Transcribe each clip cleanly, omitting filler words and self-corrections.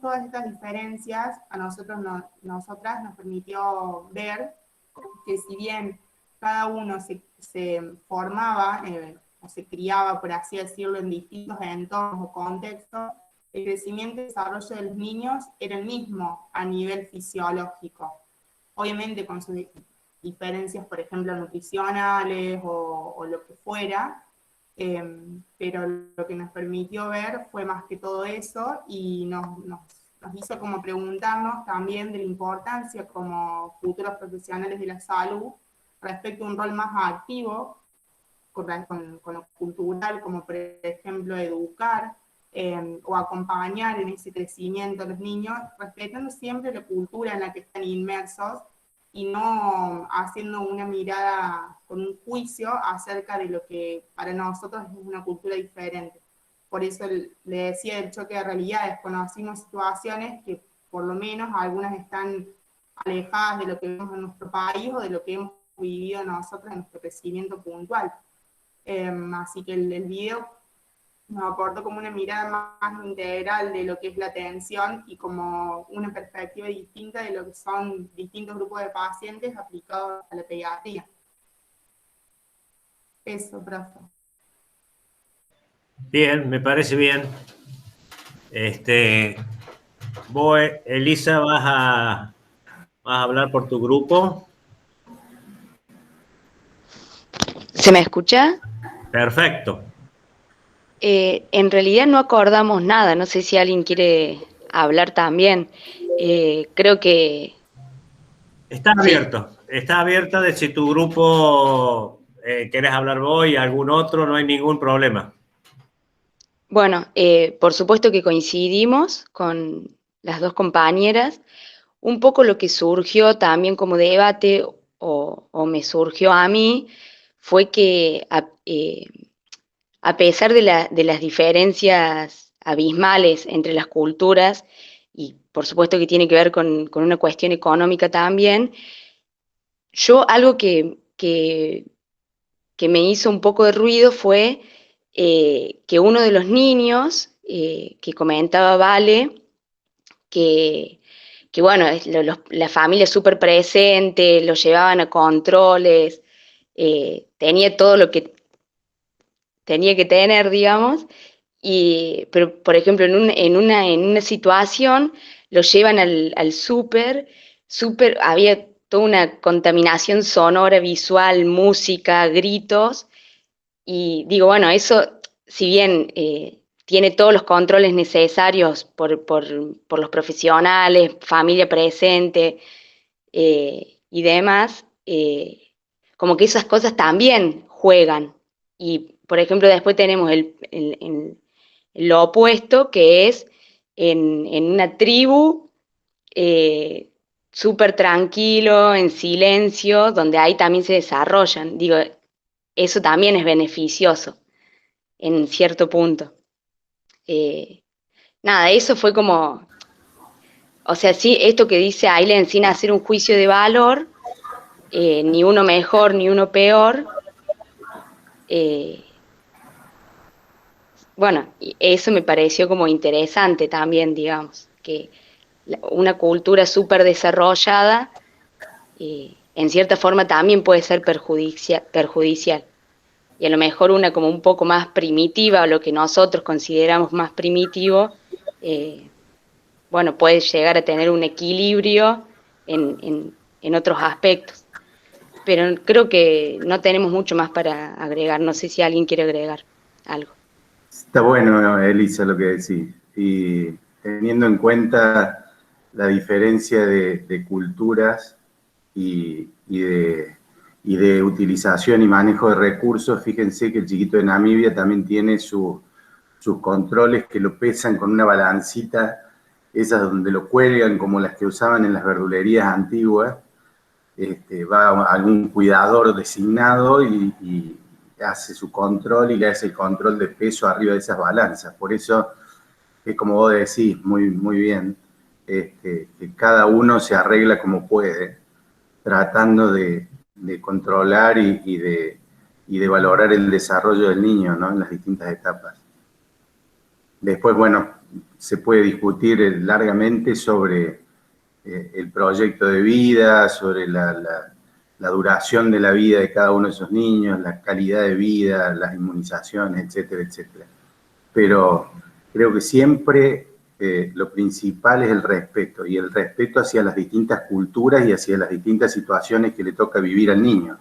todas estas diferencias, a nosotras nos permitió ver que si bien cada uno se formaba o se criaba, por así decirlo, en distintos entornos o contextos, el crecimiento y desarrollo de los niños era el mismo a nivel fisiológico. Obviamente con sus diferencias, por ejemplo, nutricionales o lo que fuera, pero lo que nos permitió ver fue más que todo eso y nos hizo como preguntarnos también de la importancia como futuros profesionales de la salud respecto a un rol más activo con lo cultural, como por ejemplo educar o acompañar en ese crecimiento a los niños, respetando siempre la cultura en la que están inmersos y no haciendo una mirada con un juicio acerca de lo que para nosotros es una cultura diferente. Por eso le decía del choque de realidades, conocimos situaciones que por lo menos algunas están alejadas de lo que vemos en nuestro país o de lo que hemos vivido nosotros en nuestro crecimiento puntual. Así que el video nos aportó como una mirada más integral de lo que es la atención y como una perspectiva distinta de lo que son distintos grupos de pacientes aplicados a la pediatría. Eso, profe. Bien, me parece bien. Vos, Elisa, vas a hablar por tu grupo. ¿Se me escucha? Perfecto. En realidad no acordamos nada, no sé si alguien quiere hablar también. Creo que... Está abierto, sí. Está abierta de si tu grupo querés hablar vos y algún otro, no hay ningún problema. Bueno, por supuesto que coincidimos con las dos compañeras. Un poco lo que surgió también como debate o me surgió a mí fue que a pesar de las diferencias abismales entre las culturas, y por supuesto que tiene que ver con una cuestión económica también, yo algo que me hizo un poco de ruido fue que uno de los niños que comentaba Vale, que bueno, la familia súper presente, lo llevaban a controles, tenía todo lo que tenía que tener, digamos, pero por ejemplo en una situación lo llevan al súper, había toda una contaminación sonora, visual, música, gritos, y digo, bueno, eso, si bien tiene todos los controles necesarios por los profesionales, familia presente y demás, como que esas cosas también juegan. Y, por ejemplo, después tenemos lo opuesto, que es en una tribu súper tranquilo, en silencio, donde ahí también se desarrollan. Digo, eso también es beneficioso en cierto punto. Nada, eso fue como, o sea, sí, esto que dice Ailén, sin hacer un juicio de valor, ni uno mejor ni uno peor, bueno, eso me pareció como interesante también, digamos, que una cultura súper desarrollada, en cierta forma también puede ser perjudicial. Y a lo mejor una como un poco más primitiva, o lo que nosotros consideramos más primitivo, bueno, puede llegar a tener un equilibrio en otros aspectos. Pero creo que no tenemos mucho más para agregar. No sé si alguien quiere agregar algo. Está bueno, Elisa, lo que decís. Y teniendo en cuenta la diferencia de culturas y de utilización y manejo de recursos, fíjense que el chiquito de Namibia también tiene sus controles que lo pesan con una balancita, esas donde lo cuelgan como las que usaban en las verdulerías antiguas. Va algún cuidador designado y hace su control y le hace el control de peso arriba de esas balanzas. Por eso es como vos decís, muy, muy bien, que cada uno se arregla como puede, tratando de controlar y de valorar el desarrollo del niño, ¿no? En las distintas etapas. Después, bueno, se puede discutir largamente sobre el proyecto de vida, sobre la duración de la vida de cada uno de esos niños, la calidad de vida, las inmunizaciones, etcétera, etcétera. Pero creo que siempre lo principal es el respeto, y el respeto hacia las distintas culturas y hacia las distintas situaciones que le toca vivir al niño.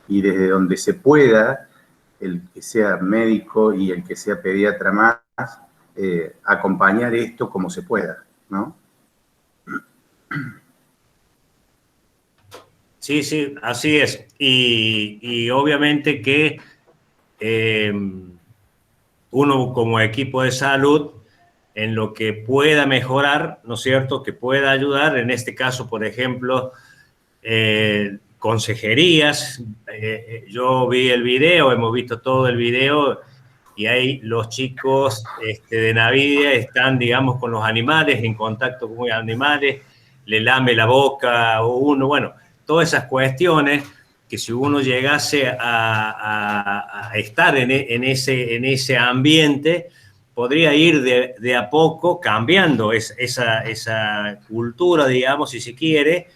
Y desde donde se pueda, el que sea médico y el que sea pediatra más, acompañar esto como se pueda, ¿no? Sí, sí, así es. Y obviamente que uno como equipo de salud, en lo que pueda mejorar, ¿no es cierto?, que pueda ayudar, en este caso, por ejemplo, consejerías. Yo vi el video, hemos visto todo el video, y ahí los chicos de Navidia están, digamos, con los animales, en contacto con los animales, le lame la boca a uno, bueno, todas esas cuestiones que si uno llegase a estar en ese ambiente, podría ir de a poco cambiando esa cultura, digamos, si se quiere,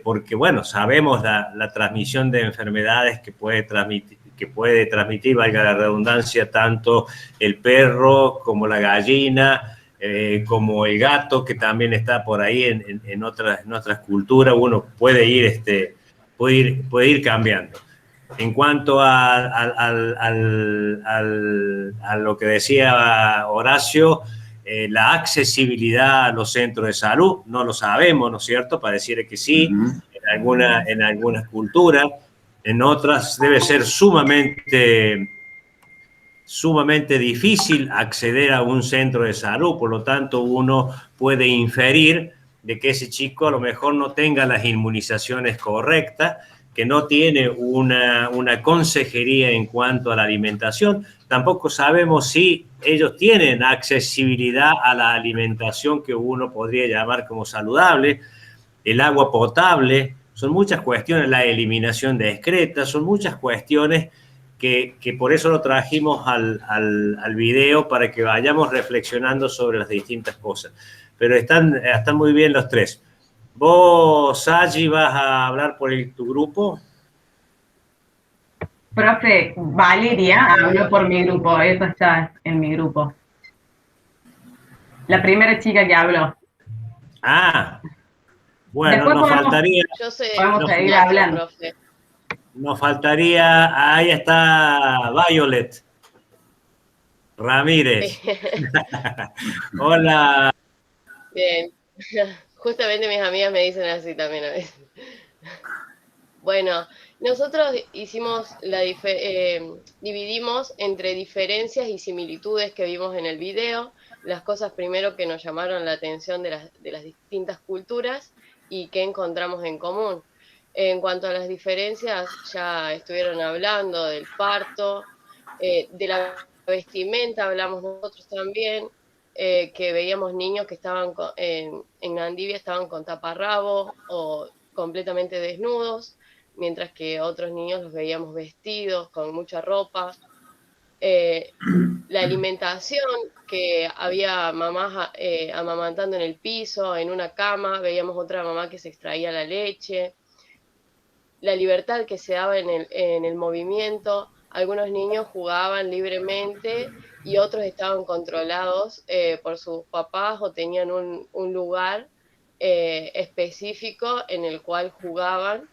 porque, bueno, sabemos la transmisión de enfermedades que puede transmitir, valga la redundancia, tanto el perro como la gallina, como el gato, que también está por ahí en otras culturas. Uno puede ir cambiando. En cuanto a lo que decía Horacio, la accesibilidad a los centros de salud, no lo sabemos, ¿no es cierto? Pareciera que sí, en algunas culturas, en otras debe ser sumamente difícil acceder a un centro de salud, por lo tanto uno puede inferir de que ese chico a lo mejor no tenga las inmunizaciones correctas, que no tiene una consejería en cuanto a la alimentación. Tampoco sabemos si ellos tienen accesibilidad a la alimentación que uno podría llamar como saludable, el agua potable, son muchas cuestiones, la eliminación de excretas, son muchas cuestiones que por eso lo trajimos al video, para que vayamos reflexionando sobre las distintas cosas. Pero están muy bien los tres. ¿Vos, Saji, vas a hablar por tu grupo? Profe, Valeria habló por mi grupo, esa está en mi grupo. La primera chica que habló. Ah, bueno, Después nos faltaría... Yo sé, podemos seguir hablando. Profe. Nos faltaría... Ahí está Violet Ramírez. Hola. Bien. Justamente mis amigas me dicen así también a veces. Bueno, nosotros dividimos entre diferencias y similitudes que vimos en el video, las cosas primero que nos llamaron la atención de las distintas culturas y que encontramos en común. En cuanto a las diferencias, ya estuvieron hablando del parto, de la vestimenta hablamos nosotros también, que veíamos niños que estaban en Nandivia estaban con taparrabo o completamente desnudos, mientras que otros niños los veíamos vestidos, con mucha ropa. La alimentación, que había mamás amamantando en el piso, en una cama, veíamos otra mamá que se extraía la leche. La libertad que se daba en el movimiento, algunos niños jugaban libremente y otros estaban controlados por sus papás o tenían un lugar específico en el cual jugaban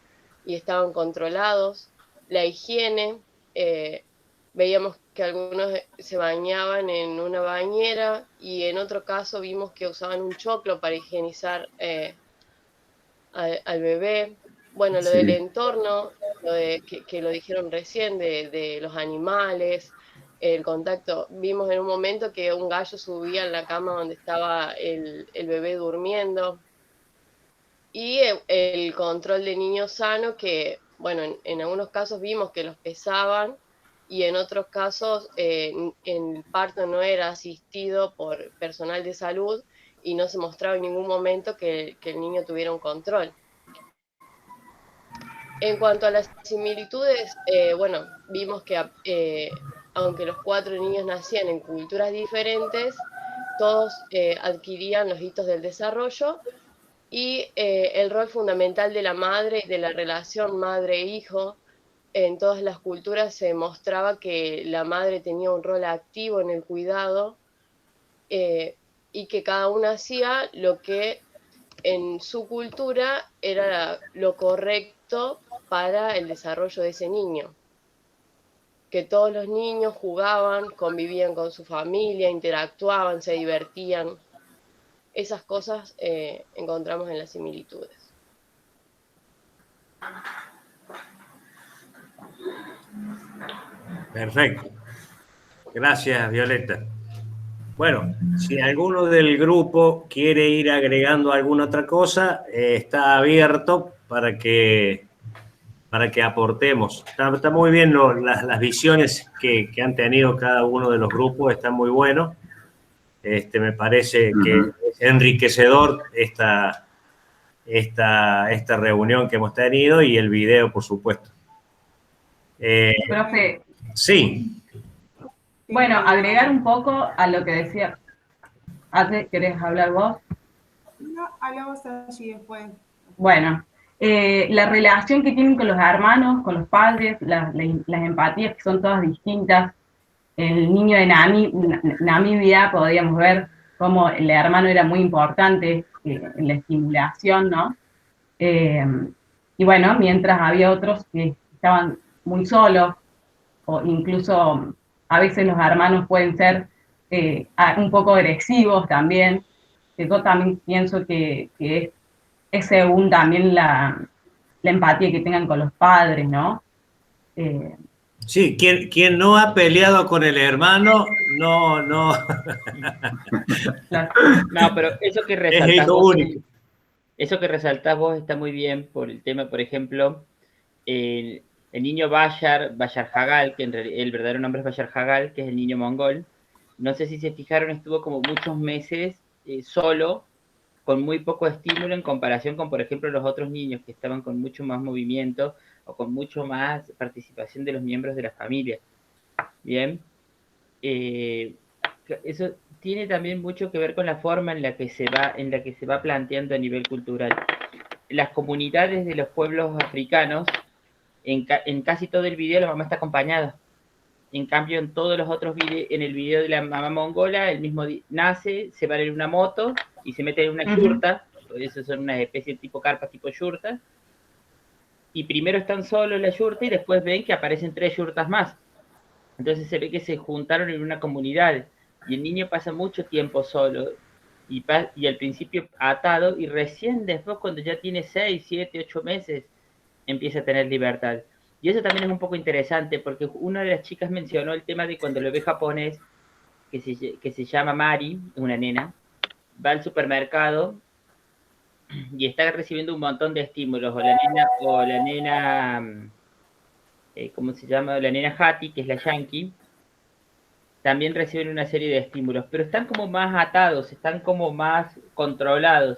y estaban controlados. La higiene, veíamos que algunos se bañaban en una bañera y en otro caso vimos que usaban un choclo para higienizar al bebé. Bueno, lo del entorno, que lo dijeron recién, de los animales, el contacto. Vimos en un momento que un gallo subía en la cama donde estaba el bebé durmiendo. Y el control de niños sanos, que, bueno, en algunos casos vimos que los pesaban y en otros casos el parto no era asistido por personal de salud y no se mostraba en ningún momento que el niño tuviera un control. En cuanto a las similitudes, bueno, vimos que aunque los 4 niños nacían en culturas diferentes, todos adquirían los hitos del desarrollo, y el rol fundamental de la madre, de la relación madre-hijo. En todas las culturas se mostraba que la madre tenía un rol activo en el cuidado, y que cada una hacía lo que en su cultura era lo correcto para el desarrollo de ese niño. Que todos los niños jugaban, convivían con su familia, interactuaban, se divertían. Esas cosas encontramos en las similitudes. Perfecto. Gracias, Violeta. Bueno, si alguno del grupo quiere ir agregando alguna otra cosa, está abierto para que aportemos. Está muy bien las visiones que han tenido cada uno de los grupos, están muy buenos. Me parece que es enriquecedor esta reunión que hemos tenido y el video, por supuesto. Profe, Sí. bueno, agregar un poco a lo que decía. ¿Querés hablar vos? No, hablamos allí después. Bueno, la relación que tienen con los hermanos, con los padres, las empatías que son todas distintas. El niño de Namibia podíamos ver cómo el hermano era muy importante en la estimulación, ¿no? Y bueno, mientras había otros que estaban muy solos, o incluso a veces los hermanos pueden ser un poco agresivos también, que yo también pienso que es según también la empatía que tengan con los padres, ¿no? Sí, quien no ha peleado con el hermano, no. No, pero eso que Es resaltás hijo vos, único. eso que resaltás vos está muy bien por el tema, por ejemplo, el niño Bashar Hagal, que el verdadero nombre es Bashar Hagal, que es el niño mongol. No sé si se fijaron, estuvo como muchos meses solo, con muy poco estímulo en comparación con, por ejemplo, los otros niños que estaban con mucho más movimiento o con mucho más participación de los miembros de la familia. Bien. Eso tiene también mucho que ver con la forma en la que se va planteando a nivel cultural. Las comunidades de los pueblos africanos, en casi todo el video la mamá está acompañada. En cambio, en todos los otros videos, en el video de la mamá mongola, el mismo nace, se va en una moto y se mete en una yurta. Eso son una especie tipo carpas, tipo yurta. Y primero están solos en la yurta y después ven que aparecen 3 yurtas más. Entonces se ve que se juntaron en una comunidad y el niño pasa mucho tiempo solo y al principio atado, y recién después, cuando ya tiene 6, 7, 8 meses, empieza a tener libertad. Y eso también es un poco interesante, porque una de las chicas mencionó el tema de cuando lo ve japonés, que se llama Mari, una nena, va al supermercado y está recibiendo un montón de estímulos, o la nena ¿cómo se llama? La nena Hattie, que es la yankee, también reciben una serie de estímulos, pero están como más atados, están como más controlados,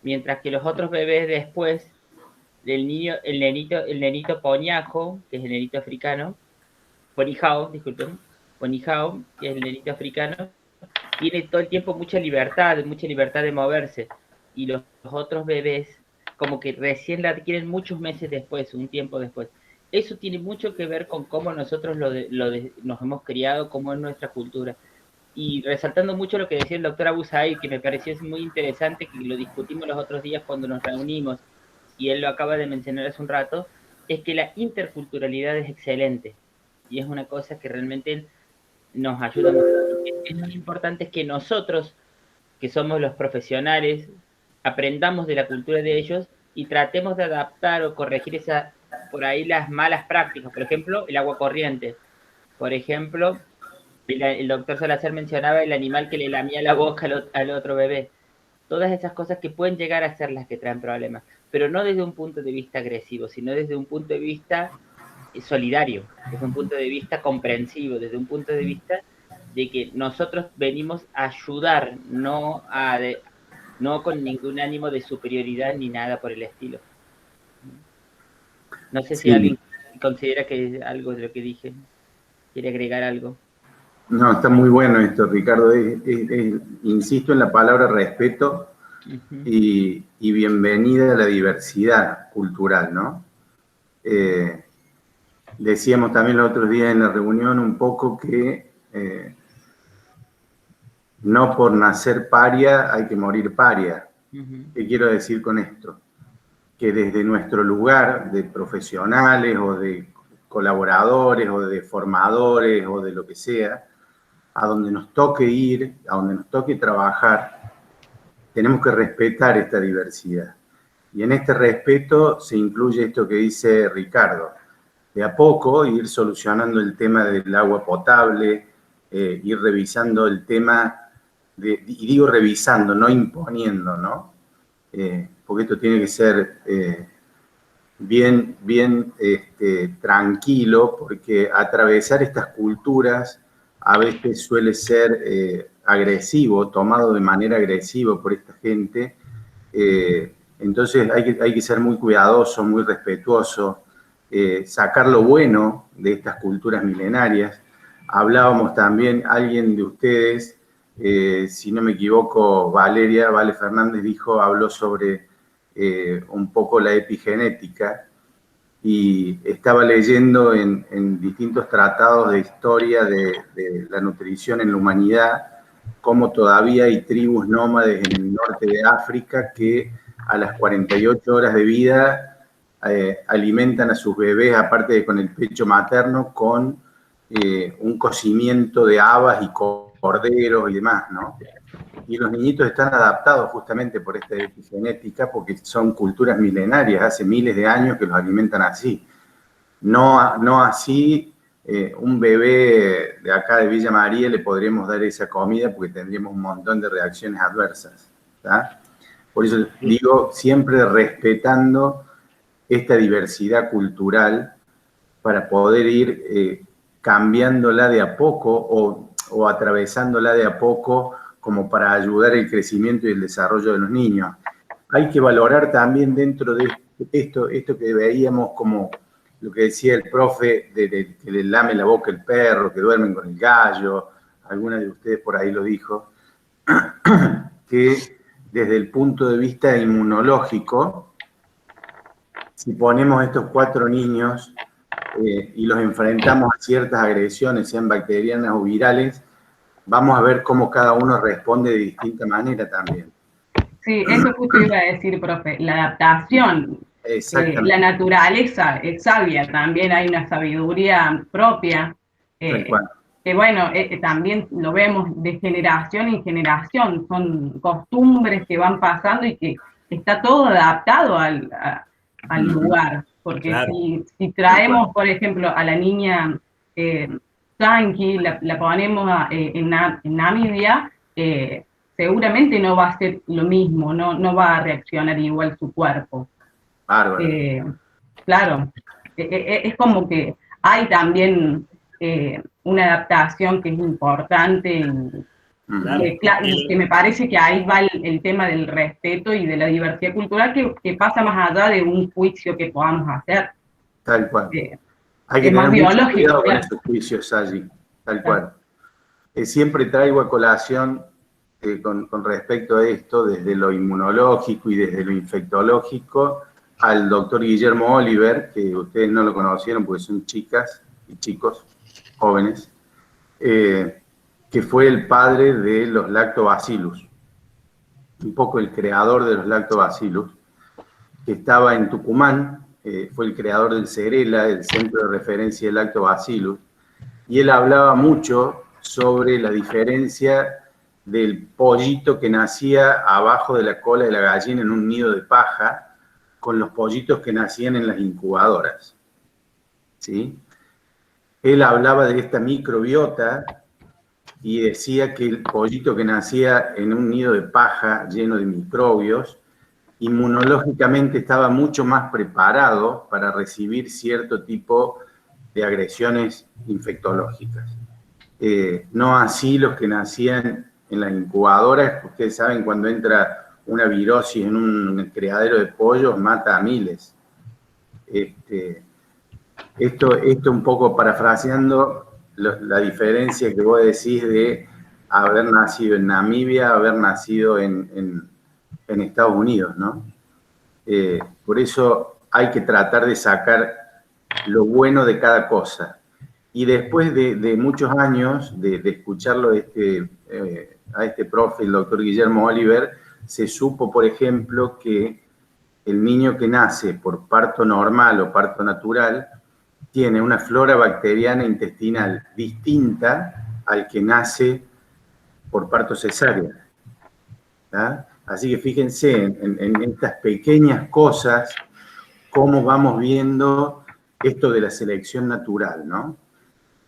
mientras que los otros bebés después, el nenito Poniajo, que es el nenito africano, Ponijao, disculpen, Ponijao, que es el nenito africano, tiene todo el tiempo mucha libertad de moverse, y los otros bebés como que recién la adquieren muchos meses después, un tiempo después. Eso tiene mucho que ver con cómo nosotros nos hemos criado, cómo es nuestra cultura. Y resaltando mucho lo que decía el doctor Abu Said, que me pareció muy interesante, que lo discutimos los otros días cuando nos reunimos, y él lo acaba de mencionar hace un rato, es que la interculturalidad es excelente. Y es una cosa que realmente nos ayuda mucho. Lo importante es que nosotros, que somos los profesionales, aprendamos de la cultura de ellos y tratemos de adaptar o corregir por ahí las malas prácticas. Por ejemplo, el agua corriente. Por ejemplo, el doctor Salazar mencionaba el animal que le lamía la boca al otro bebé. Todas esas cosas que pueden llegar a ser las que traen problemas, pero no desde un punto de vista agresivo, sino desde un punto de vista solidario, desde un punto de vista comprensivo, desde un punto de vista de que nosotros venimos a ayudar, no con ningún ánimo de superioridad ni nada por el estilo. No sé si alguien considera que algo de lo que dije quiere agregar algo. No, está muy bueno esto, Ricardo. Insisto en la palabra respeto y bienvenida a la diversidad cultural, ¿no? Decíamos también los otros días en la reunión un poco que no por nacer paria hay que morir paria. ¿Qué quiero decir con esto? Que desde nuestro lugar de profesionales o de colaboradores o de formadores o de lo que sea, a donde nos toque ir, a donde nos toque trabajar, tenemos que respetar esta diversidad. Y en este respeto se incluye esto que dice Ricardo. De a poco ir solucionando el tema del agua potable, ir revisando el tema, y digo revisando, no imponiendo, ¿no? Porque esto tiene que ser bien tranquilo, porque atravesar estas culturas a veces suele ser agresivo, tomado de manera agresiva por esta gente. Entonces hay que ser muy cuidadoso, muy respetuoso, sacar lo bueno de estas culturas milenarias. Hablábamos también, alguien de ustedes, si no me equivoco, Vale Fernández habló sobre un poco la epigenética, y estaba leyendo en distintos tratados de historia de la nutrición en la humanidad, cómo todavía hay tribus nómades en el norte de África que a las 48 horas de vida alimentan a sus bebés, aparte de con el pecho materno, con un cocimiento de habas y corderos y demás, ¿no? Y los niñitos están adaptados justamente por esta epigenética, porque son culturas milenarias, hace miles de años que los alimentan así. No así un bebé de acá de Villa María le podríamos dar esa comida porque tendríamos un montón de reacciones adversas, ¿tá? Por eso digo, siempre respetando esta diversidad cultural para poder ir cambiándola de a poco o atravesándola de a poco, como para ayudar el crecimiento y el desarrollo de los niños. Hay que valorar también dentro de esto que veíamos como lo que decía el profe, que le lame la boca el perro, que duermen con el gallo, alguna de ustedes por ahí lo dijo, que desde el punto de vista inmunológico, si ponemos estos 4 niños y los enfrentamos a ciertas agresiones, sean bacterianas o virales, vamos a ver cómo cada uno responde de distinta manera también. Sí, eso justo iba a decir, profe, la adaptación, la naturaleza es sabia, también hay una sabiduría propia, que bueno, también lo vemos de generación en generación, son costumbres que van pasando y que está todo adaptado al lugar, porque claro, si traemos, por ejemplo, a la niña Tanqui, la ponemos en Namibia, seguramente no va a ser lo mismo, no va a reaccionar igual su cuerpo. Claro, es como que hay también una adaptación que es importante, y que me parece que ahí va el tema del respeto y de la diversidad cultural que pasa más allá de un juicio que podamos hacer. Tal cual. Hay que tener mucho cuidado con esos juicios allí, tal cual. Siempre traigo a colación con respecto a esto, desde lo inmunológico y desde lo infectológico, al doctor Guillermo Oliver, que ustedes no lo conocieron porque son chicas y chicos jóvenes, que fue el padre de los lactobacillus, un poco el creador de los lactobacillus, que estaba en Tucumán. Fue el creador del CERELA, el Centro de Referencia de Lactobacillus, y él hablaba mucho sobre la diferencia del pollito que nacía abajo de la cola de la gallina en un nido de paja con los pollitos que nacían en las incubadoras, ¿sí? Él hablaba de esta microbiota y decía que el pollito que nacía en un nido de paja lleno de microbios, inmunológicamente estaba mucho más preparado para recibir cierto tipo de agresiones infectológicas. No así los que nacían en las incubadoras. Ustedes saben, cuando entra una virosis en un criadero de pollos, mata a miles. Esto un poco parafraseando, la diferencia que vos decís de haber nacido en Namibia, haber nacido en Estados Unidos, ¿no? Por eso hay que tratar de sacar lo bueno de cada cosa. Y después de muchos años de escucharlo a este profe, el doctor Guillermo Oliver, se supo, por ejemplo, que el niño que nace por parto normal o parto natural tiene una flora bacteriana intestinal distinta al que nace por parto cesárea. ¿Tá? Así que fíjense en estas pequeñas cosas, cómo vamos viendo esto de la selección natural, ¿no?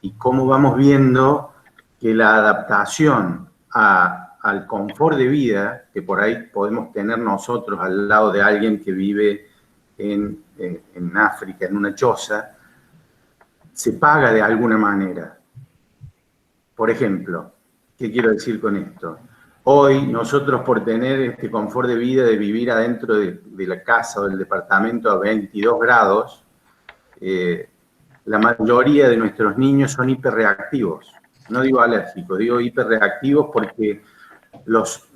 Y cómo vamos viendo que la adaptación al confort de vida que por ahí podemos tener nosotros al lado de alguien que vive en África, en una choza, se paga de alguna manera. Por ejemplo, ¿qué quiero decir con esto? Hoy nosotros por tener este confort de vida de vivir adentro de la casa o del departamento a 22 grados, la mayoría de nuestros niños son hiperreactivos. No digo alérgicos, digo hiperreactivos porque los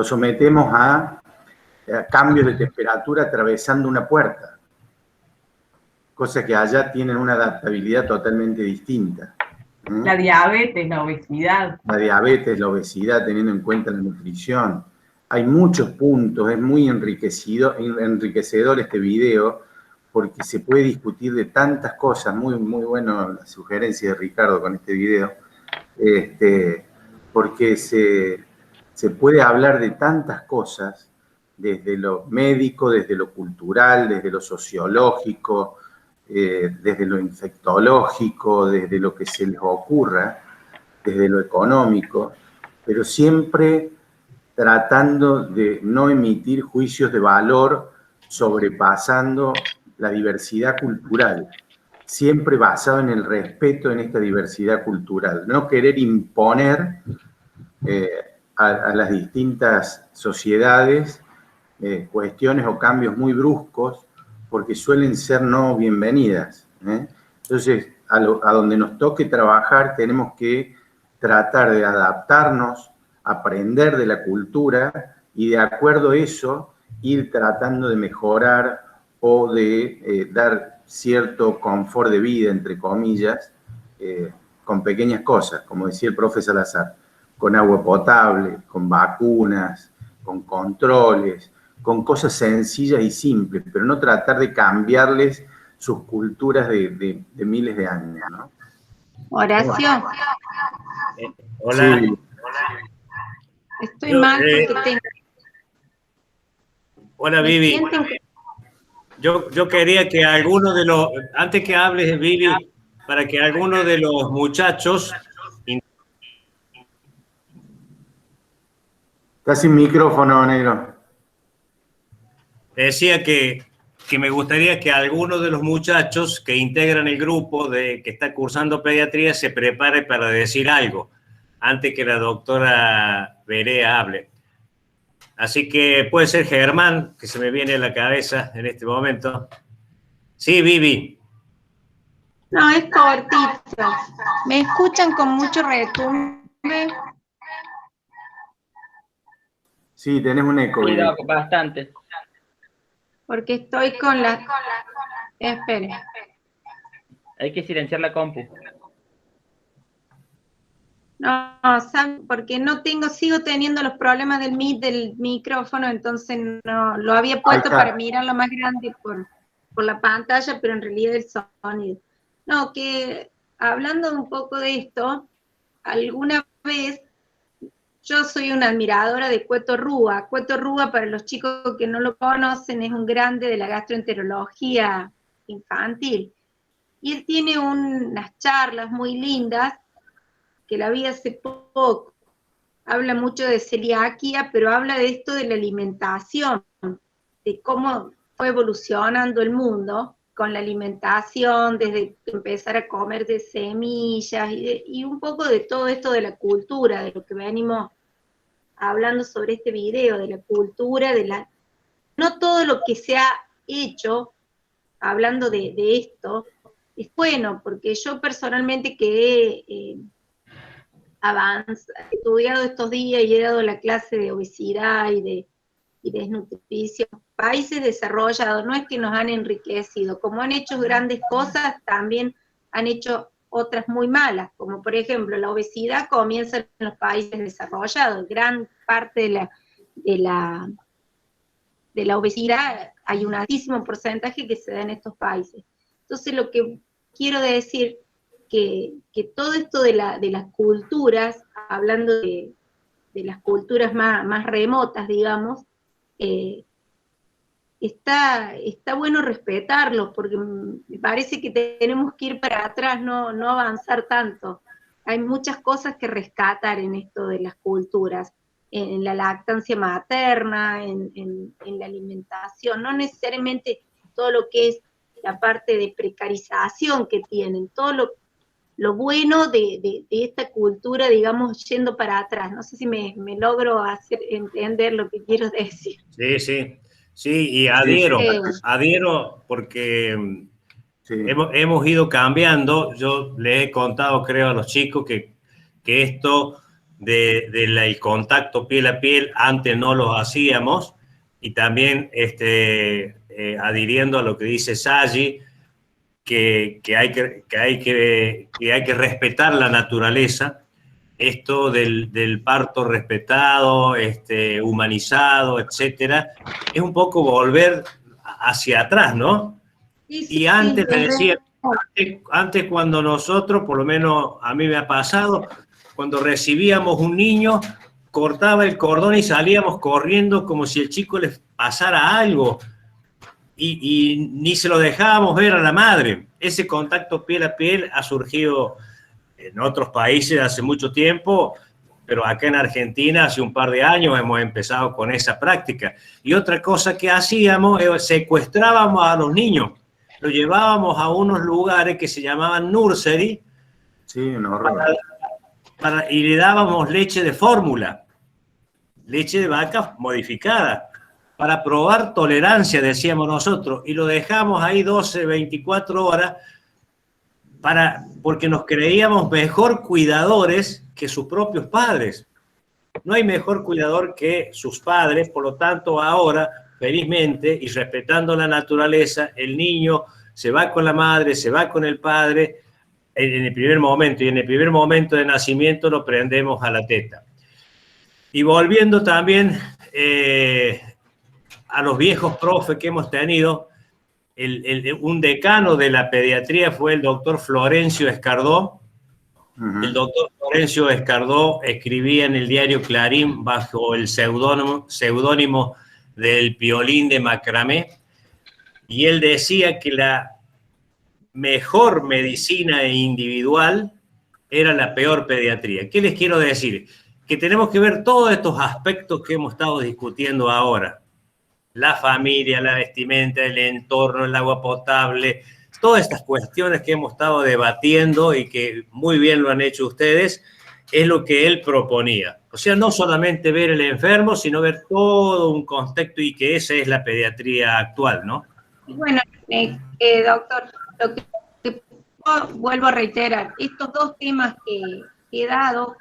sometemos a cambios de temperatura atravesando una puerta, cosa que allá tienen una adaptabilidad totalmente distinta. La diabetes, la obesidad. La diabetes, la obesidad, teniendo en cuenta la nutrición. Hay muchos puntos, es muy enriquecedor este video, porque se puede discutir de tantas cosas. Muy, muy bueno la sugerencia de Ricardo con este video, porque se puede hablar de tantas cosas, desde lo médico, desde lo cultural, desde lo sociológico, desde lo infectológico, desde lo que se les ocurra, desde lo económico, pero siempre tratando de no emitir juicios de valor sobrepasando la diversidad cultural, siempre basado en el respeto en esta diversidad cultural, no querer imponer a las distintas sociedades cuestiones o cambios muy bruscos, porque suelen ser no bienvenidas. Entonces, a donde nos toque trabajar, tenemos que tratar de adaptarnos, aprender de la cultura y de acuerdo a eso, ir tratando de mejorar o de dar cierto confort de vida, entre comillas, con pequeñas cosas, como decía el profe Salazar, con agua potable, con vacunas, con controles, con cosas sencillas y simples, pero no tratar de cambiarles sus culturas de miles de años, ¿no? Horacio. Hola. Sí. Estoy mal porque tengo... Hola, Vivi. Yo quería que alguno de los... Antes que hables, Vivi, para que alguno de los muchachos... Está sin micrófono, negro. Decía que me gustaría que alguno de los muchachos que integran el grupo que está cursando pediatría se prepare para decir algo antes que la doctora Berea hable. Así que puede ser Germán, que se me viene a la cabeza en este momento. Sí, Vivi. No, es cortito. ¿Me escuchan con mucho retumbe? Sí, tenés un eco. Cuidado, bastante. Porque estoy con la... Espere. Hay que silenciar la compu. No, ¿saben? Porque no tengo, sigo teniendo los problemas del micrófono, entonces no lo había puesto para mirarlo más grande por la pantalla, pero en realidad el sonido. No, que hablando un poco de esto, alguna vez yo soy una admiradora de Cueto Rúa. Cueto Rúa, para los chicos que no lo conocen, es un grande de la gastroenterología infantil. Y él tiene unas charlas muy lindas, que la vi hace poco. Habla mucho de celiaquía, pero habla de esto de la alimentación, de cómo fue evolucionando el mundo con la alimentación, desde empezar a comer de semillas y un poco de todo esto de la cultura, de lo que venimos hablando sobre este video, de la cultura, no todo lo que se ha hecho, hablando de esto, es bueno, porque yo personalmente que he estudiado estos días y he dado la clase de obesidad y desnutrición, países desarrollados, no es que nos han enriquecido, como han hecho grandes cosas, también han hecho otras muy malas, como por ejemplo la obesidad comienza en los países desarrollados, gran parte de la obesidad, hay un altísimo porcentaje que se da en estos países. Entonces lo que quiero decir, que todo esto de las culturas, hablando de las culturas más remotas, digamos, está bueno respetarlos, porque me parece que tenemos que ir para atrás, no avanzar tanto. Hay muchas cosas que rescatar en esto de las culturas, en la lactancia materna, en la alimentación, no necesariamente todo lo que es la parte de precarización que tienen, todo lo bueno de esta cultura, digamos, yendo para atrás. No sé si me logro hacer entender lo que quiero decir. Sí, y adhiero porque hemos ido cambiando. Yo les he contado, creo, a los chicos que esto del contacto piel a piel antes no lo hacíamos, y también adhiriendo a lo que dice Sayi, que hay que respetar la naturaleza, esto del parto respetado, humanizado, etcétera, es un poco volver hacia atrás, ¿no? Y antes, te decía, antes cuando nosotros, por lo menos a mí me ha pasado, cuando recibíamos un niño, cortaba el cordón y salíamos corriendo como si el chico les pasara algo. Y ni se lo dejábamos ver a la madre. Ese contacto piel a piel ha surgido en otros países hace mucho tiempo, pero acá en Argentina hace un par de años hemos empezado con esa práctica. Y otra cosa que hacíamos es secuestrábamos a los niños, los llevábamos a unos lugares que se llamaban nursery, y le dábamos leche de fórmula, leche de vaca modificada, para probar tolerancia, decíamos nosotros, y lo dejamos ahí 12, 24 horas, porque nos creíamos mejor cuidadores que sus propios padres. No hay mejor cuidador que sus padres, por lo tanto ahora, felizmente, y respetando la naturaleza, el niño se va con la madre, se va con el padre en el primer momento, y en el primer momento de nacimiento lo prendemos a la teta. Y volviendo también a los viejos profes que hemos tenido, un decano de la pediatría fue el doctor Florencio Escardó. El doctor Florencio Escardó escribía en el diario Clarín bajo el seudónimo del Piolín de Macramé, y él decía que la mejor medicina individual era la peor pediatría. ¿Qué les quiero decir? Que tenemos que ver todos estos aspectos que hemos estado discutiendo ahora. La familia, la vestimenta, el entorno, el agua potable, todas estas cuestiones que hemos estado debatiendo y que muy bien lo han hecho ustedes, es lo que él proponía. O sea, no solamente ver el enfermo, sino ver todo un contexto, y que esa es la pediatría actual, ¿no? Bueno, doctor, lo que vuelvo a reiterar, estos dos temas que he dado,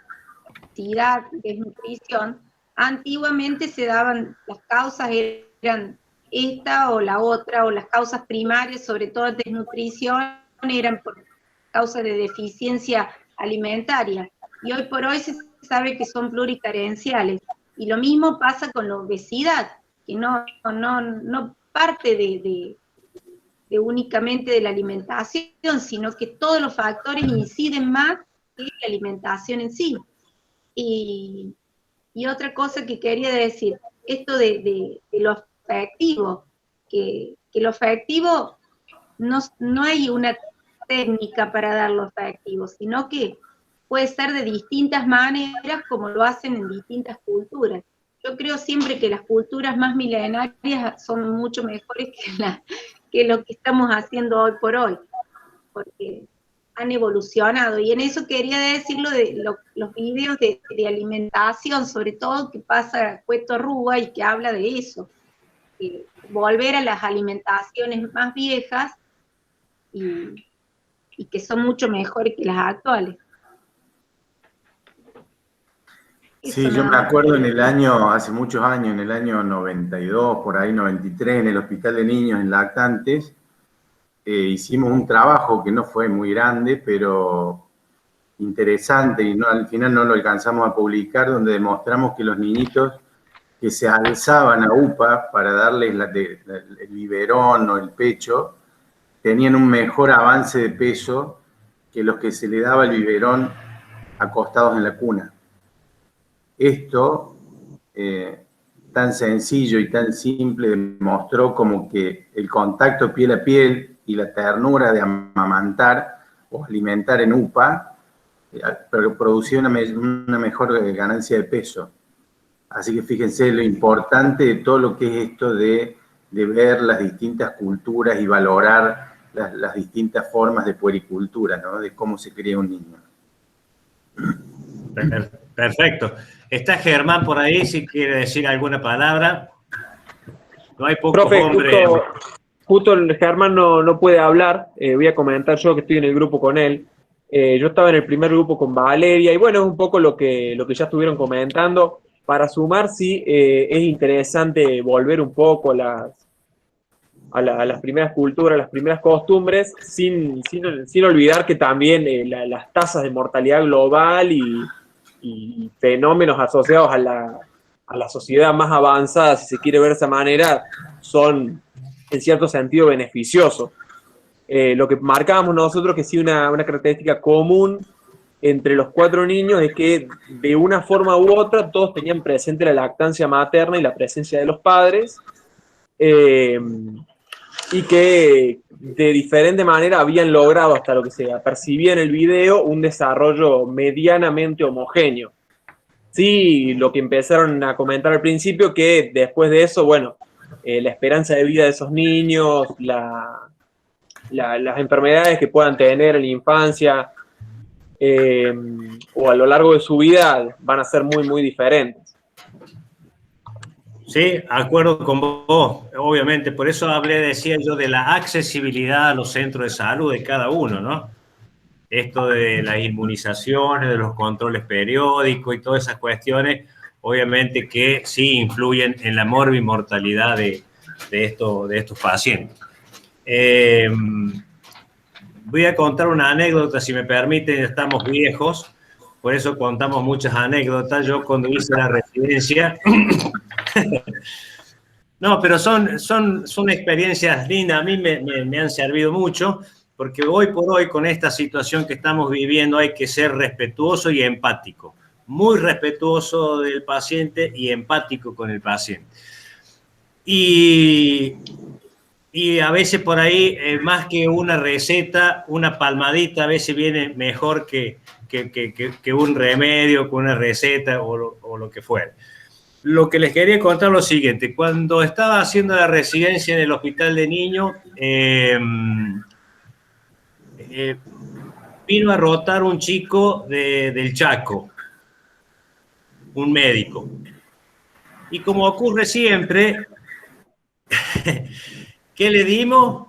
obesidad, desnutrición, antiguamente se daban, las causas eran esta o la otra, o las causas primarias, sobre todo de desnutrición, eran por causas de deficiencia alimentaria. Y hoy por hoy se sabe que son pluricarenciales. Y lo mismo pasa con la obesidad, que no parte de únicamente de la alimentación, sino que todos los factores inciden más que la alimentación en sí. Y otra cosa que quería decir, esto de lo afectivo, que lo afectivo no hay una técnica para dar lo afectivo, sino que puede ser de distintas maneras, como lo hacen en distintas culturas. Yo creo siempre que las culturas más milenarias son mucho mejores que lo que estamos haciendo hoy por hoy, porque han evolucionado. Y en eso quería decirlo de los videos de alimentación, sobre todo que pasa Cueto Rúa y que habla de eso, volver a las alimentaciones más viejas y y que son mucho mejores que las actuales. Sí, yo me acuerdo en el año, hace muchos años, en el año 92, por ahí 93, en el Hospital de Niños en Lactantes, hicimos un trabajo que no fue muy grande, pero interesante, y no, al final no lo alcanzamos a publicar, donde demostramos que los niñitos que se alzaban a UPA para darles el biberón o el pecho, tenían un mejor avance de peso que los que se le daba el biberón acostados en la cuna. Esto, tan sencillo y tan simple, demostró como que el contacto piel a piel y la ternura de amamantar o alimentar en UPA producía una mejor ganancia de peso. Así que fíjense lo importante de todo lo que es esto de ver las distintas culturas y valorar las distintas formas de puericultura, ¿no? De cómo se cría un niño. Perfecto. Está Germán por ahí, si quiere decir alguna palabra. No hay poco hombre. Justo el Germán no puede hablar. Voy a comentar yo que estoy en el grupo con él. Yo estaba en el primer grupo con Valeria y bueno, es un poco lo que ya estuvieron comentando. Para sumar, sí, es interesante volver un poco a las primeras culturas, a las primeras costumbres, sin olvidar que también las tasas de mortalidad global y fenómenos asociados a la sociedad más avanzada, si se quiere ver de esa manera, son en cierto sentido beneficiosos. Lo que marcábamos nosotros que sí una característica común entre los 4 niños es que de una forma u otra todos tenían presente la lactancia materna y la presencia de los padres, y que de diferente manera habían logrado, hasta lo que se percibía en el video, un desarrollo medianamente homogéneo. Sí, lo que empezaron a comentar al principio, que después de eso, bueno, la esperanza de vida de esos niños, las enfermedades que puedan tener en la infancia o a lo largo de su vida van a ser muy, muy diferentes. Sí, acuerdo con vos, obviamente. Por eso decía yo, de la accesibilidad a los centros de salud de cada uno, ¿no? Esto de las inmunizaciones, de los controles periódicos y todas esas cuestiones, obviamente que sí influyen en la morbimortalidad de estos pacientes. Voy a contar una anécdota, si me permiten, estamos viejos, por eso contamos muchas anécdotas. Yo cuando hice la residencia... No, pero son experiencias lindas, a mí me han servido mucho, porque hoy por hoy con esta situación que estamos viviendo hay que ser respetuoso y empático, muy respetuoso del paciente y empático con el paciente. Y a veces por ahí, más que una receta, una palmadita a veces viene mejor que un remedio, que una receta o lo que fuera. Lo que les quería contar es lo siguiente. Cuando estaba haciendo la residencia en el Hospital de Niños, vino a rotar un chico del Chaco, un médico. Y como ocurre siempre, ¿qué le dimos?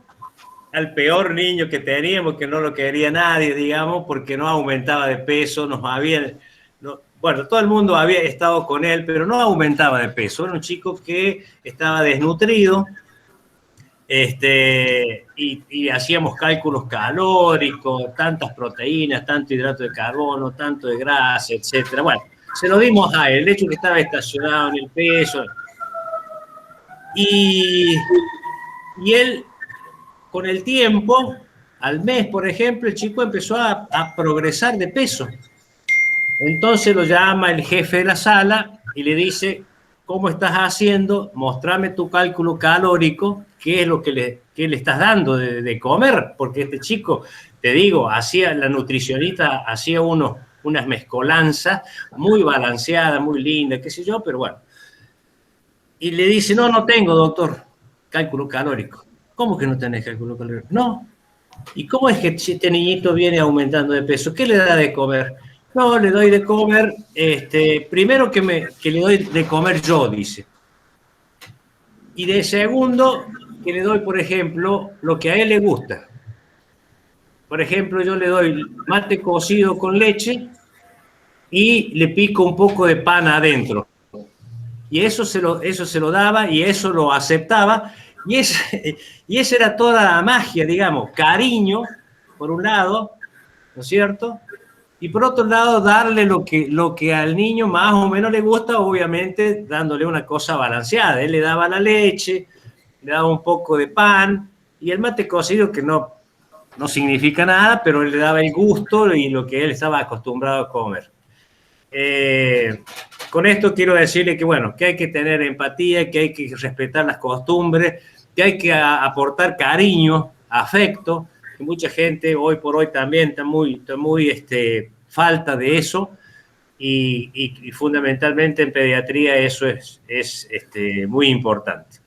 Al peor niño que teníamos, que no lo quería nadie, digamos, porque no aumentaba de peso, bueno, todo el mundo había estado con él, pero no aumentaba de peso. Era un chico que estaba desnutrido, y hacíamos cálculos calóricos, tantas proteínas, tanto hidrato de carbono, tanto de grasa, etcétera. Bueno, se lo dimos a él, el hecho que estaba estacionado en el peso. Y él, con el tiempo, al mes, por ejemplo, el chico empezó a progresar de peso. Entonces lo llama el jefe de la sala y le dice: ¿cómo estás haciendo? Mostrame tu cálculo calórico, qué es lo que le estás dando de comer, porque este chico, te digo, la nutricionista hacía unas mezcolanzas muy balanceadas, muy lindas, qué sé yo, pero bueno. Y le dice: no tengo, doctor, cálculo calórico. ¿Cómo que no tenés cálculo calórico? No. ¿Y cómo es que este niñito viene aumentando de peso? ¿Qué le da de comer? No, le doy de comer, primero que le doy de comer yo, dice. Y de segundo, que le doy, por ejemplo, lo que a él le gusta. por ejemplo, yo le doy mate cocido con leche y le pico un poco de pan adentro. Y eso se lo daba y eso lo aceptaba. Y esa era toda la magia, digamos, cariño, por un lado, ¿no es cierto? Y por otro lado, darle lo que al niño más o menos le gusta, obviamente dándole una cosa balanceada. Él le daba la leche, le daba un poco de pan y el mate cocido, que no significa nada, pero él le daba el gusto y lo que él estaba acostumbrado a comer. Con esto quiero decirle que, bueno, que hay que tener empatía, que hay que respetar las costumbres, que hay que aportar cariño, afecto, que mucha gente hoy por hoy también está muy falta de eso, y fundamentalmente en pediatría eso es muy importante.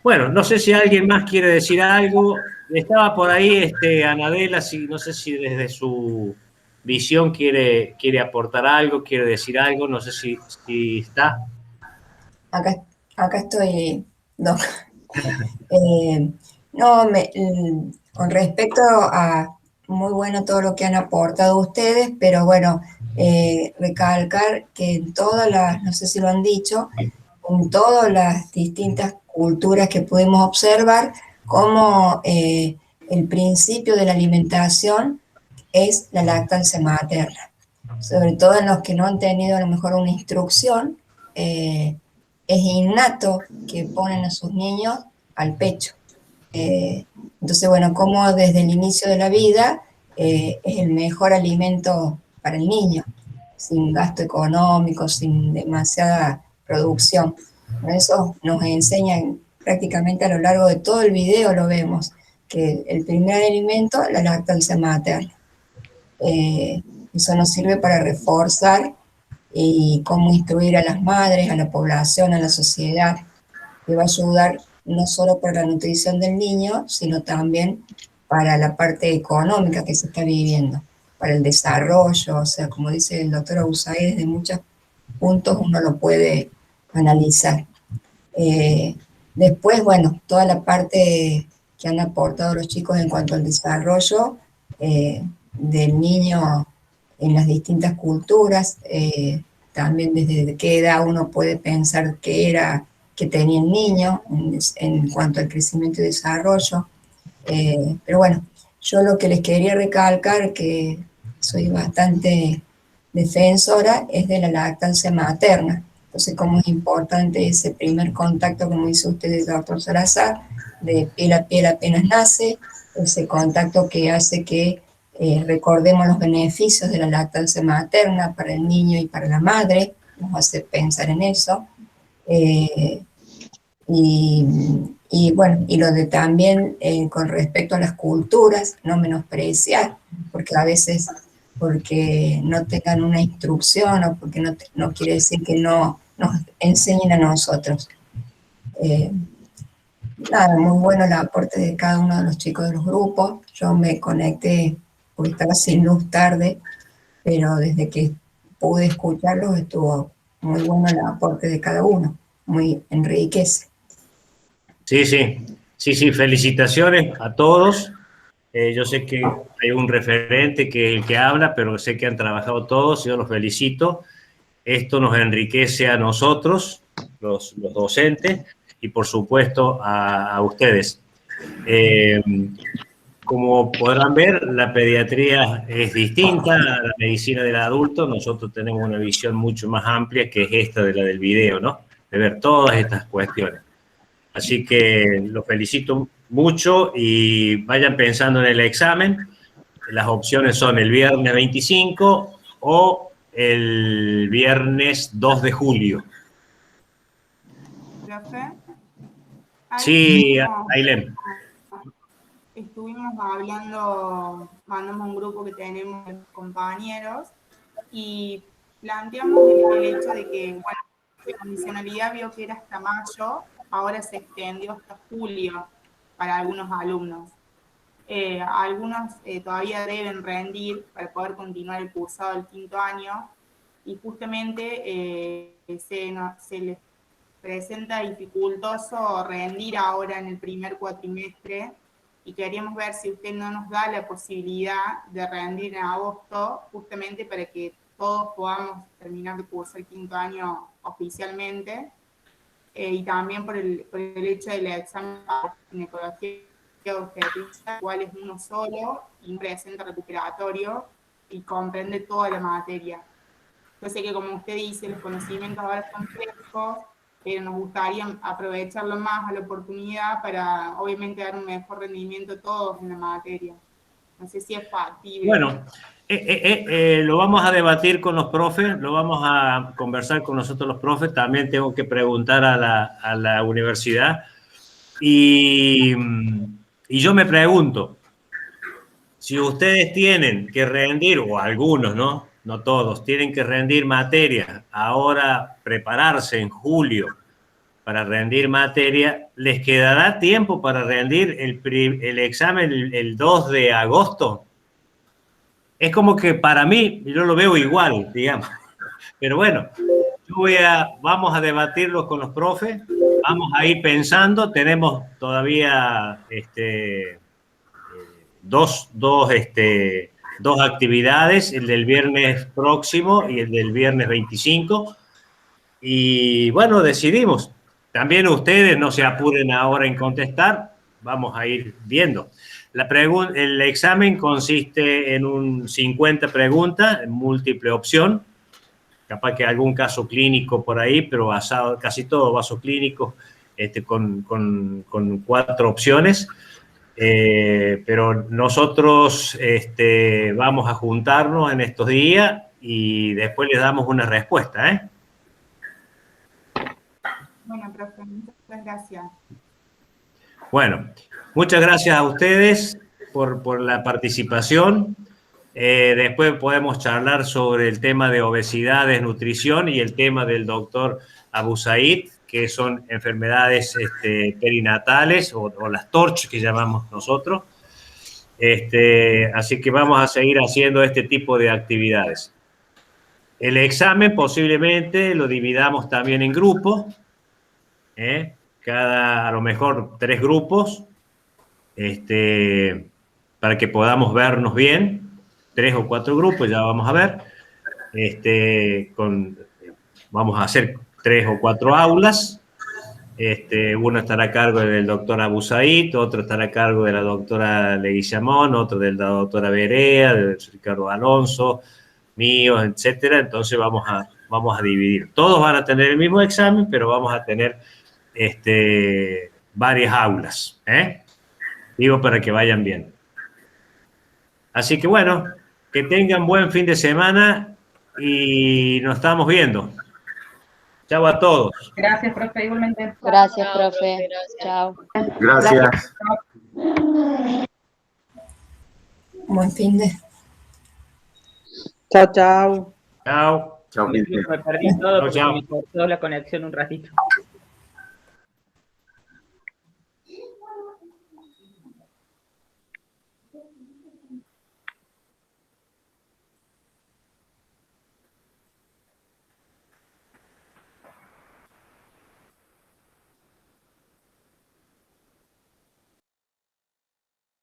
Bueno, no sé si alguien más quiere decir algo. Estaba por ahí Anabela, no sé si desde su visión quiere aportar algo, quiere decir algo, no sé si está. Acá estoy, Doc. Con respecto a muy bueno todo lo que han aportado ustedes, pero bueno, recalcar que en todas las, no sé si lo han dicho, en todas las distintas culturas que pudimos observar, como el principio de la alimentación es la lactancia materna. Sobre todo en los que no han tenido a lo mejor una instrucción, es innato que ponen a sus niños al pecho. Entonces, bueno, como desde el inicio de la vida es el mejor alimento para el niño, sin gasto económico, sin demasiada producción. Por eso nos enseñan prácticamente a lo largo de todo el video, lo vemos, que el primer alimento, la lactancia materna. Eso nos sirve para reforzar y cómo instruir a las madres, a la población, a la sociedad, que va a ayudar no solo para la nutrición del niño, sino también para la parte económica que se está viviendo, para el desarrollo, o sea, como dice el doctor Abusay, desde muchos puntos uno lo puede analizar. Después, bueno, toda la parte que han aportado los chicos en cuanto al desarrollo del niño en las distintas culturas, también desde qué edad uno puede pensar que tenía el niño en cuanto al crecimiento y desarrollo. Pero bueno, yo lo que les quería recalcar, que soy bastante defensora, es de la lactancia materna. Entonces, cómo es importante ese primer contacto, como dice usted, el doctor Salazar, de piel a piel apenas nace, ese contacto que hace que recordemos los beneficios de la lactancia materna para el niño y para la madre, nos hace pensar en eso. Y bueno, y lo de también con respecto a las culturas, no menospreciar, porque a veces porque no tengan una instrucción o porque no quiere decir que no nos enseñen a nosotros. Nada, muy bueno el aporte de cada uno de los chicos de los grupos. Yo me conecté porque estaba sin luz tarde, pero desde que pude escucharlos estuvo muy bueno el aporte de cada uno, muy enriquece. Sí, felicitaciones a todos. Yo sé que hay un referente que es el que habla, pero sé que han trabajado todos, yo los felicito. Esto nos enriquece a nosotros, los docentes, y por supuesto a ustedes. Como podrán ver, la pediatría es distinta a la medicina del adulto. Nosotros tenemos una visión mucho más amplia, que es esta de la del video, ¿no? De ver todas estas cuestiones. Así que los felicito mucho y vayan pensando en el examen. Las opciones son el viernes 25 o el viernes 2 de julio. ¿Profe? Sí, Ailén. Estuvimos hablando, mandamos un grupo que tenemos compañeros y planteamos el hecho de que, bueno, la condicionalidad vio que era hasta mayo, ahora se extendió hasta julio para algunos alumnos. Algunos todavía deben rendir para poder continuar el cursado del quinto año y justamente se les presenta dificultoso rendir ahora en el primer cuatrimestre y queríamos ver si usted no nos da la posibilidad de rendir en agosto, justamente para que todos podamos terminar de cursar el 5º año oficialmente, y también por el hecho del examen de ginecología obstetricia, cual es uno solo y presenta recuperatorio y comprende toda la materia. Yo sé que, como usted dice, los conocimientos ahora son frescos, pero nos gustaría aprovecharlo más a la oportunidad para, obviamente, dar un mejor rendimiento todos en la materia. No sé si es factible. Bueno, lo vamos a debatir con los profes, lo vamos a conversar con nosotros los profes, también tengo que preguntar a la universidad. Y yo me pregunto, si ustedes tienen que rendir, o algunos, ¿no? No todos, tienen que rendir materias, ahora prepararse en julio para rendir materia, ¿les quedará tiempo para rendir el examen el 2 de agosto? Es como que para mí, yo lo veo igual, digamos. Pero bueno, vamos a debatirlo con los profes, vamos a ir pensando, tenemos todavía dos actividades, el del viernes próximo y el del viernes 25, y bueno, decidimos. También ustedes no se apuren ahora en contestar, vamos a ir viendo. El examen consiste en 50 preguntas, en múltiple opción, capaz que algún caso clínico por ahí, pero basado, casi todo vaso clínico, con 4 opciones. Pero nosotros vamos a juntarnos en estos días y después les damos una respuesta, ¿eh? Bueno, profe, muchas gracias. Bueno, muchas gracias a ustedes por la participación. Después podemos charlar sobre el tema de obesidad, desnutrición y el tema del doctor Abu Said, que son enfermedades perinatales o las TORCH que llamamos nosotros. Así que vamos a seguir haciendo este tipo de actividades. El examen posiblemente lo dividamos también en grupos, a lo mejor 3 grupos, para que podamos vernos bien, 3 o 4 grupos, ya vamos a ver. Vamos a hacer 3 o 4 aulas. Uno estará a cargo del doctor Abu Said, otro estará a cargo de la doctora Leguizamón, otro de la doctora Berea, de Ricardo Alonso, mío, etcétera. Entonces vamos a dividir. Todos van a tener el mismo examen, pero vamos a tener varias aulas, digo, para que vayan bien. Así que bueno, que tengan buen fin de semana y nos estamos viendo. Chau a todos. Gracias, profe, igualmente. Gracias, profe. Chao. Gracias. Buen fin de. Chao, chao. Chao. Chao, Me perdí todo porque Chao. me cortó la conexión un ratito.